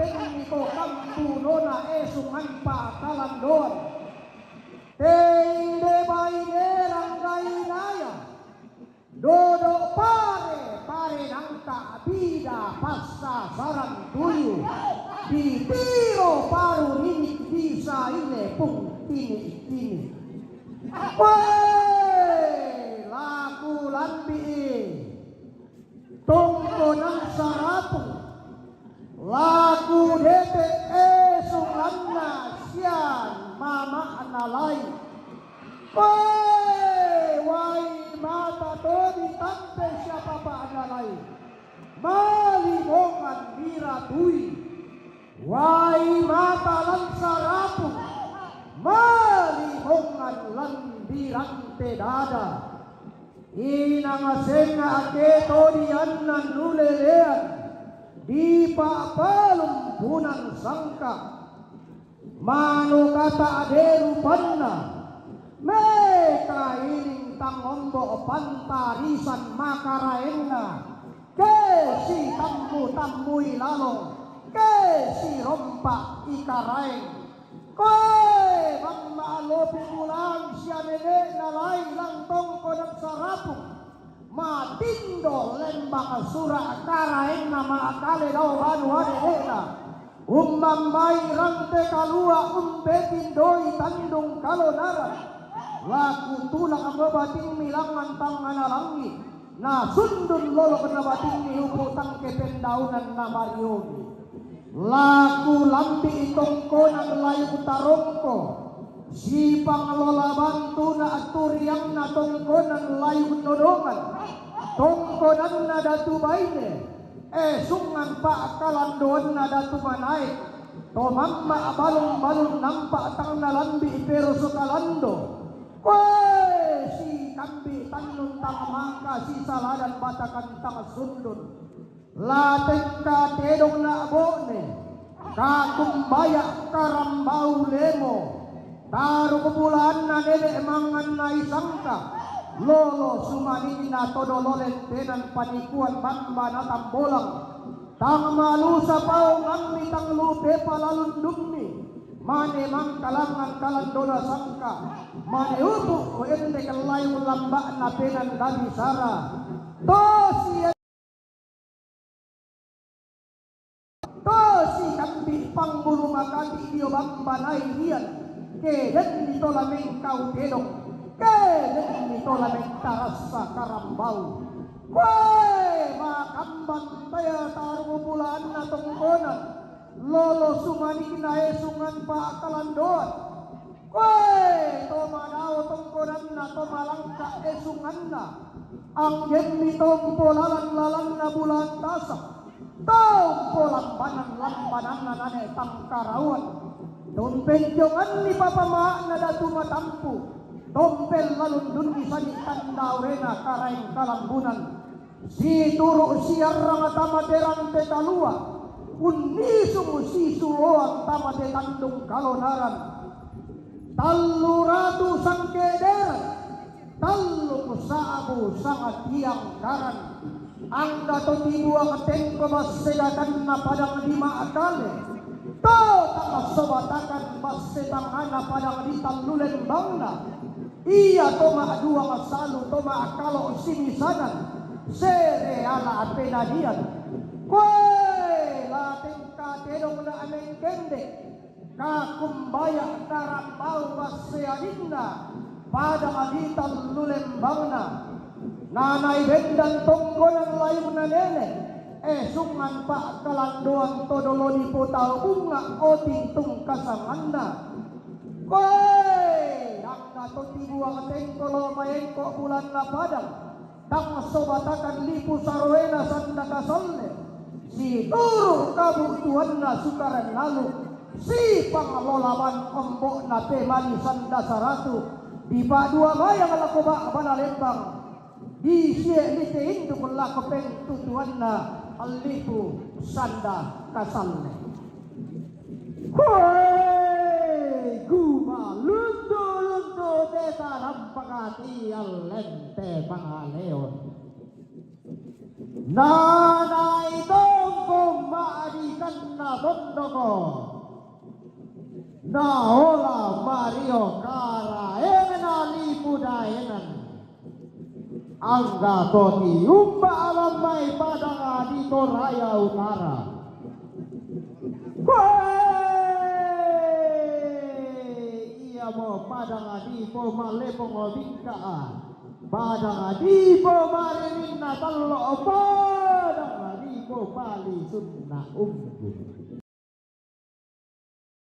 tekniko kampu nona esungan pa kalandon teinde baine ranggai naya dodo pare nangka bida passa sarang tuyu di tiro paru ini bisa ile pung tini weh laku lambi tungko nang sarapung laku dete sunganna sian mama analai wai mata todi tante siapa pa analai malimongan biratui wai mata lan sarapung malimongan lan birante dada inangasenga ake todian nan nulelean di papalum punang sangka manu kata aderu panna meka ining tangombo pantarisan makaraenna ke si tamui lalong ke si rompak ikaraeng koe mamma alopi mulang sianene nalai langtong kodang sarapung matindo lembang sura karaeng nama akale dau banu hadehena ummamai rante kalua umbetin doi tandung kalonara laku tulang babating milangan tangan alangi na sundun lolo kena bating ni uputang kependaunan na mariogi laku lambi itong konang layu tarongko si panglola bantu na aturiang na tongkonan layu nodongan tongkonan na datu baine sungan pa kalandoan na datu manay to mamma balong nampak tang nalambi pero sukalando kwe si kambi tanun tang mangka si saladan batakan tang sundun lateng ka tedong na abone kakumbaya karambau lemo taru kebulan na nene emangan na isangka lolo sumani na todololen tenan panikuan bamba na tambolang tang malusa pao ngamni tang lupe palalun dumni mane mang kalangan kalandona sangka mane upu o ende kalayu lamba na penan dali sara tosi kambi pangbulu makati dio bamba naihian ke den ditolameng kau dedong ke den ditolameng tarasa karambau kwe makambang taya taruh bulan na tongkonan lolo sumani kinae sungan pa kalandoan kwe tomadao tongkonan na tomalangka esungan na ang yen tompo lalan na bulan tasak tompo lambanan na nane tangkarawan dompel jongan ni papama na datu matampu dompel lalundun ni sani kandaurena karaing kalambunan si turu siarang tamaderang tetalua unisum si suloan tamade tandung kalonaran tallu ratu sangkederan tallu saabu sangat tiang karan angga to tibua ketengko masedakan na padang lima akale to tak sobatakan masedangana padang ditallulen bangna iya to dua masalu to akalo simisanan sere ala apenadian kwe lateng katedong na ameng kende kakumbaya karambau maseadinna padang ditallulen bangna nanay bendan tongkonan layu na nene sungan pa kalandoan todoloni po tao bunga o tintung kasamanda kwe angka to tibuang tengkolo mayengko bulan na padang tang sobatakan lipu sarwena sanda kasolne si turu kabutuhan na sukaran lalu si panglolaman ombok na temani sanda saratu di dua bayang alakoba banalembang di siya ni tehindu mula kopeng tutuan na alipu sanda kasalne hoi guma lundo desa rampakati alente pangaleon nanay tongkong maadikan na tondoko naola Mario karaengan lipudaenan angga toti umba alamai pada di Toraya Utara. Ia mau pada di Pomalepo ngobingka pada di Pomalina talo pada di Popali sunna